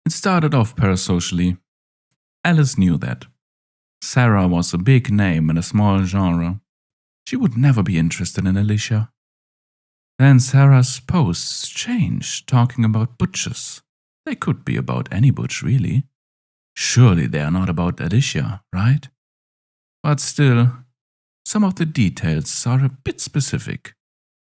It started off parasocially. Alice knew that. Sarah was a big name in a small genre. She would never be interested in Alicia. Then Sarah's posts changed, talking about butches. They could be about any butch, really. Surely they are not about Alicia, right? But still, some of the details are a bit specific.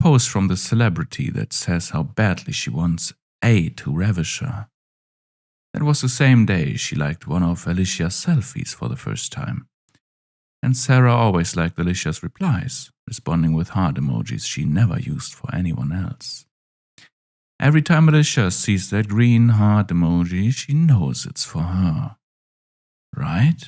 Post from the celebrity that says how badly she wants A to ravish her. That was the same day she liked one of Alicia's selfies for the first time. And Sarah always liked Alicia's replies, responding with heart emojis she never used for anyone else. Every time Alicia sees that green heart emoji, she knows it's for her. Right?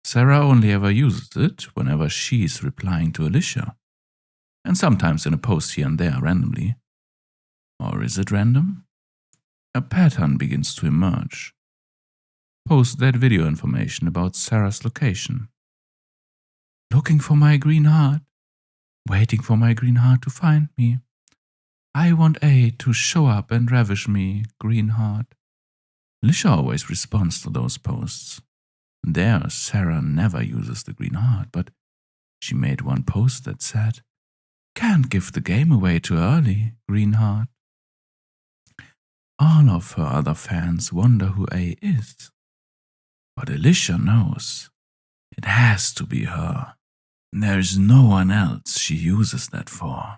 Sarah only ever uses it whenever she's replying to Alicia. And sometimes in a post here and there randomly. Or is it random? A pattern begins to emerge. Post that video information about Sarah's location. Looking for my green heart. Waiting for my green heart to find me. I want A to show up and ravish me, green heart. Alicia always responds to those posts. There, Sarah never uses the green heart, but she made one post that said, "Can't give the game away too early, green heart." All of her other fans wonder who A is. But Alicia knows. It has to be her. There's no one else she uses that for.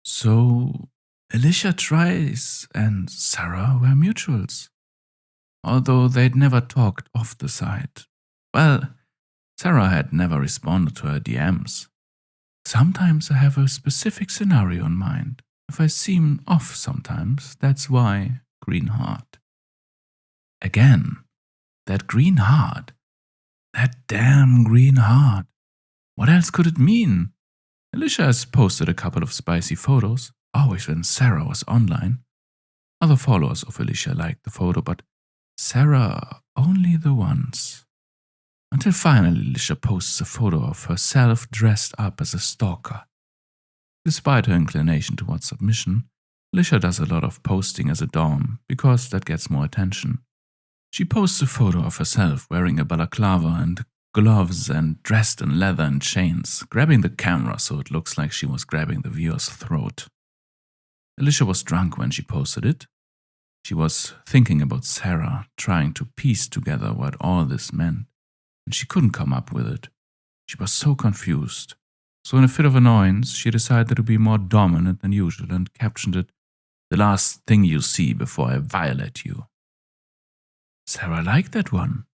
So, Alicia tries and Sarah were mutuals. Although they'd never talked off the side. Well, Sarah had never responded to her DMs. Sometimes I have a specific scenario in mind. If I seem off sometimes, that's why, green heart. Again, that green heart. That damn green heart. What else could it mean? Alicia has posted a couple of spicy photos, always when Sarah was online. Other followers of Alicia liked the photo, but Sarah only the once. Until finally Alicia posts a photo of herself dressed up as a stalker. Despite her inclination towards submission, Alicia does a lot of posting as a dom because that gets more attention. She posts a photo of herself wearing a balaclava and gloves and dressed in leather and chains, grabbing the camera so it looks like she was grabbing the viewer's throat. Alicia was drunk when she posted it. She was thinking about Sarah, trying to piece together what all this meant, and she couldn't come up with it. She was so confused. So in a fit of annoyance, she decided to be more dominant than usual and captioned it, "The last thing you see before I violate you." Sarah liked that one.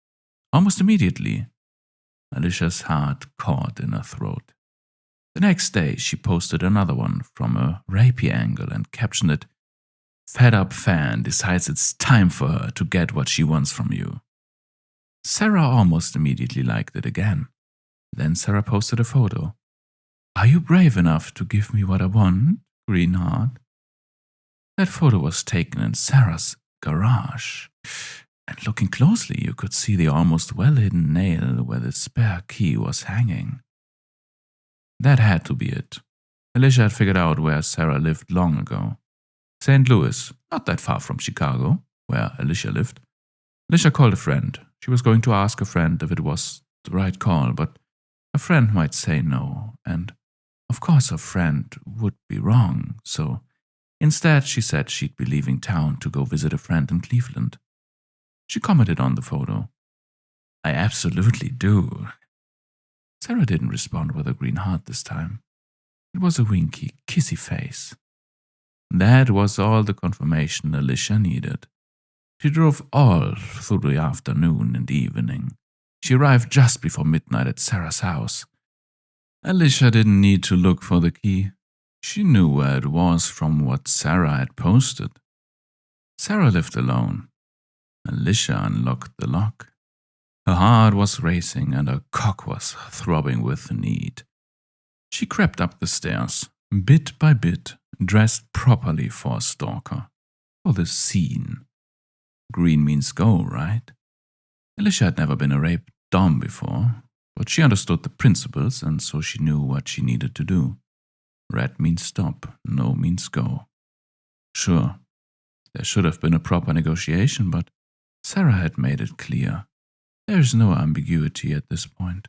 Almost immediately. Alicia's heart caught in her throat. The next day, she posted another one from a rapey angle and captioned it, "Fed up fan decides it's time for her to get what she wants from you." Sarah almost immediately liked it again. Then Sarah posted a photo. "Are you brave enough to give me what I want, green heart?" That photo was taken in Sarah's garage. And looking closely, you could see the almost well-hidden nail where the spare key was hanging. That had to be it. Alicia had figured out where Sarah lived long ago. St. Louis, not that far from Chicago, where Alicia lived. Alicia called a friend. She was going to ask a friend if it was the right call, but a friend might say no, and of course her friend would be wrong, so instead she said she'd be leaving town to go visit a friend in Cleveland. She commented on the photo. "I absolutely do." Sarah didn't respond with a green heart this time. It was a winky, kissy face. That was all the confirmation Alicia needed. She drove all through the afternoon and evening. She arrived just before midnight at Sarah's house. Alicia didn't need to look for the key. She knew where it was from what Sarah had posted. Sarah lived alone. Alicia unlocked the lock. Her heart was racing and her cock was throbbing with need. She crept up the stairs, bit by bit, dressed properly for a stalker. For the scene. Green means go, right? Alicia had never been a rape dom before, but she understood the principles and so she knew what she needed to do. Red means stop, no means go. Sure, There should have been a proper negotiation, but Sarah had made it clear. There is no ambiguity at this point.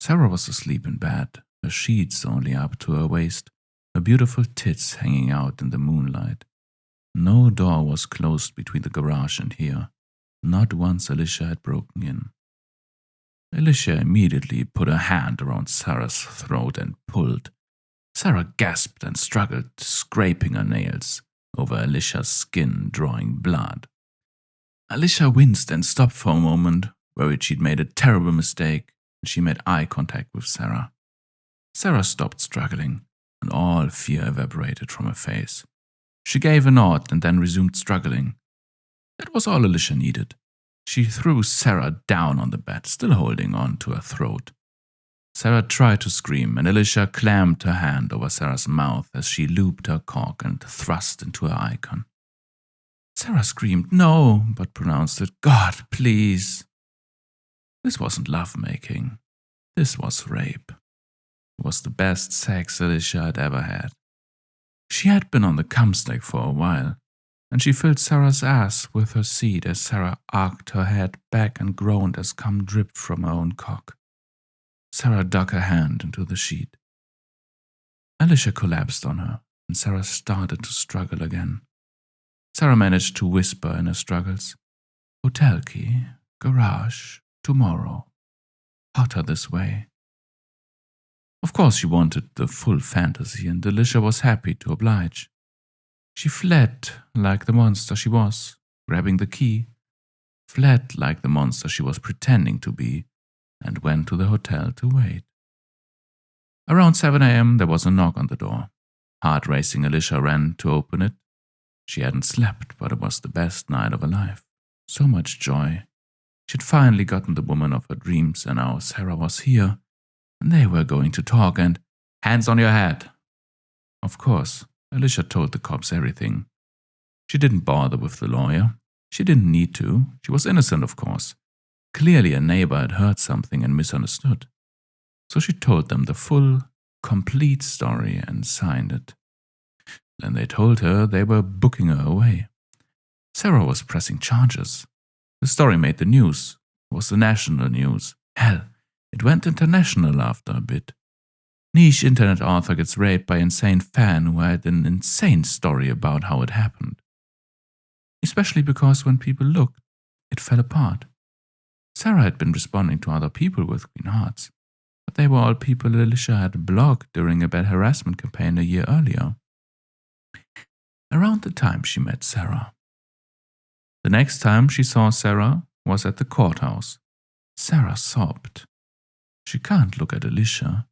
Sarah was asleep in bed, her sheets only up to her waist, her beautiful tits hanging out in the moonlight. No door was closed between the garage and here. Not once Alicia had broken in. Alicia immediately put her hand around Sarah's throat and pulled. Sarah gasped and struggled, scraping her nails over Alicia's skin, drawing blood. Alicia winced and stopped for a moment, worried she'd made a terrible mistake, and she made eye contact with Sarah. Sarah stopped struggling, and all fear evaporated from her face. She gave a nod and then resumed struggling. That was all Alicia needed. She threw Sarah down on the bed, still holding on to her throat. Sarah tried to scream, and Alicia clamped her hand over Sarah's mouth as she looped her cock and thrust into her icon. Sarah screamed no, but pronounced it, "God, please." This wasn't lovemaking. This was rape. It was the best sex Alicia had ever had. She had been on the cum stack for a while, and she filled Sarah's ass with her seed as Sarah arched her head back and groaned as cum dripped from her own cock. Sarah dug her hand into the sheet. Alicia collapsed on her, and Sarah started to struggle again. Sarah managed to whisper in her struggles, "Hotel key, garage, tomorrow, hotter this way." Of course she wanted the full fantasy, and Alicia was happy to oblige. She fled like the monster she was, grabbing the key, fled like the monster she was pretending to be, and went to the hotel to wait. Around 7 a.m. there was a knock on the door. Heart-racing, Alicia ran to open it. She hadn't slept, but it was the best night of her life. So much joy. She'd finally gotten the woman of her dreams, and now Sarah was here, and they were going to talk, and "Hands on your head." Of course, Alicia told the cops everything. She didn't bother with the lawyer. She didn't need to. She was innocent, of course. Clearly a neighbor had heard something and misunderstood. So she told them the full, complete story and signed it. Then they told her they were booking her away. Sarah was pressing charges. The story made the news. It was the national news. Hell, it went international after a bit. Niche internet author gets raped by insane fan who had an insane story about how it happened. Especially because when people looked, it fell apart. Sarah had been responding to other people with green hearts, but they were all people Alicia had blocked during a bad harassment campaign a year earlier. Around the time she met Sarah. The next time she saw Sarah was at the courthouse. Sarah sobbed. She can't look at Alicia.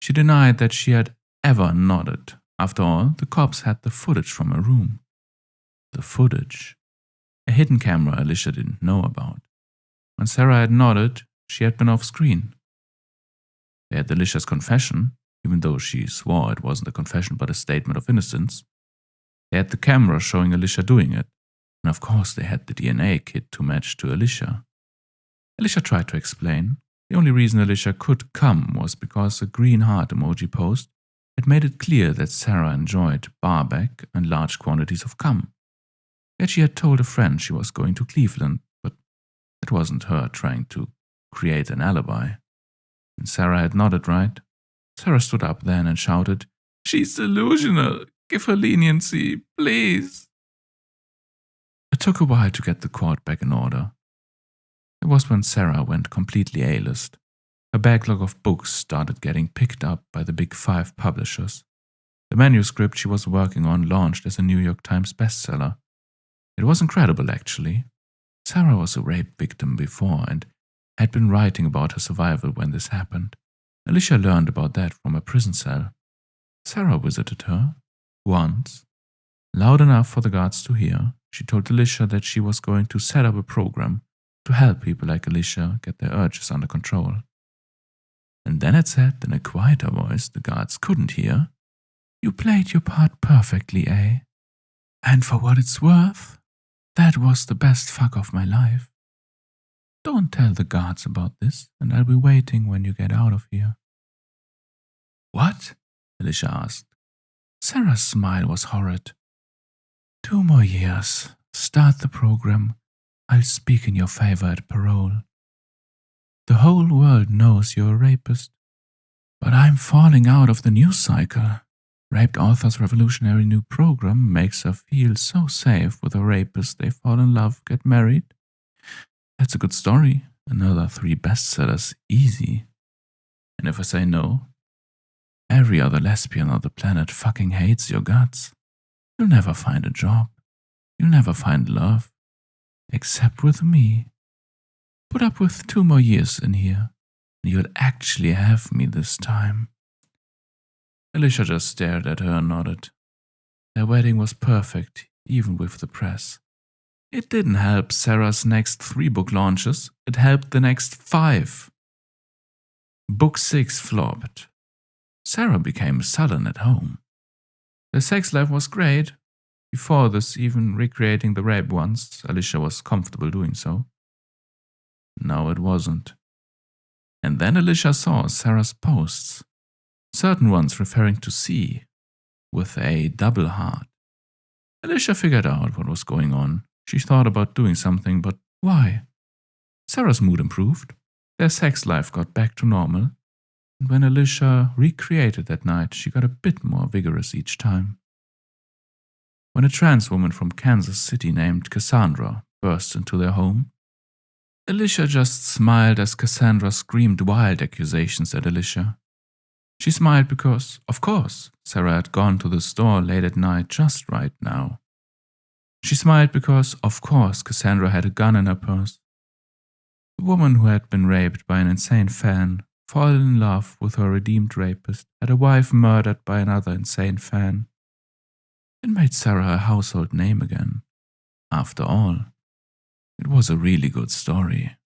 She denied that she had ever nodded. After all, the cops had the footage from her room. The footage. A hidden camera Alicia didn't know about. When Sarah had nodded, she had been off screen. They had Alicia's confession, even though she swore it wasn't a confession but a statement of innocence. They had the camera showing Alicia doing it, and of course they had the DNA kit to match to Alicia. Alicia tried to explain. The only reason Alicia could come was because a green heart emoji post had made it clear that Sarah enjoyed barback and large quantities of cum. Yet she had told a friend she was going to Cleveland, but it wasn't her trying to create an alibi. And Sarah had nodded right. Sarah stood up then and shouted, "She's delusional! Give her leniency, please!" It took a while to get the court back in order. It was when Sarah went completely A-list. Her backlog of books started getting picked up by the big 5 publishers. The manuscript she was working on launched as a New York Times bestseller. It was incredible, actually. Sarah was a rape victim before and had been writing about her survival when this happened. Alicia learned about that from a prison cell. Sarah visited her once. Loud enough for the guards to hear, she told Alicia that she was going to set up a program to help people like Alicia get their urges under control. And then it said in a quieter voice the guards couldn't hear, "You played your part perfectly, eh? And for what it's worth, that was the best fuck of my life. Don't tell the guards about this, and I'll be waiting when you get out of here." "What?" Alicia asked. Sarah's smile was horrid. 2 more years. Start the program. I'll speak in your favor at parole. The whole world knows you're a rapist. But I'm falling out of the news cycle. Raped author's revolutionary new program makes her feel so safe with a rapist they fall in love, get married. That's a good story. Another 3 bestsellers, easy. And if I say no, every other lesbian on the planet fucking hates your guts. You'll never find a job. You'll never find love. Except with me. Put up with 2 more years in here, and you'll actually have me this time. Alicia just stared at her and nodded. Their wedding was perfect, even with the press. It didn't help Sarah's next 3 book launches, it helped the next 5. Book 6 flopped. Sarah became sullen at home. Their sex life was great. Before this, even recreating the rape once, Alicia was comfortable doing so. Now it wasn't. And then Alicia saw Sarah's posts, certain ones referring to C, with a double heart. Alicia figured out what was going on. She thought about doing something, but why? Sarah's mood improved. Their sex life got back to normal. And when Alicia recreated that night, she got a bit more vigorous each time. When a trans woman from Kansas City named Cassandra burst into their home, Alicia just smiled as Cassandra screamed wild accusations at Alicia. She smiled because, of course, Sarah had gone to the store late at night just right now. She smiled because, of course, Cassandra had a gun in her purse. The woman who had been raped by an insane fan, fallen in love with her redeemed rapist, had a wife murdered by another insane fan. It made Sarah a household name again. After all, it was a really good story.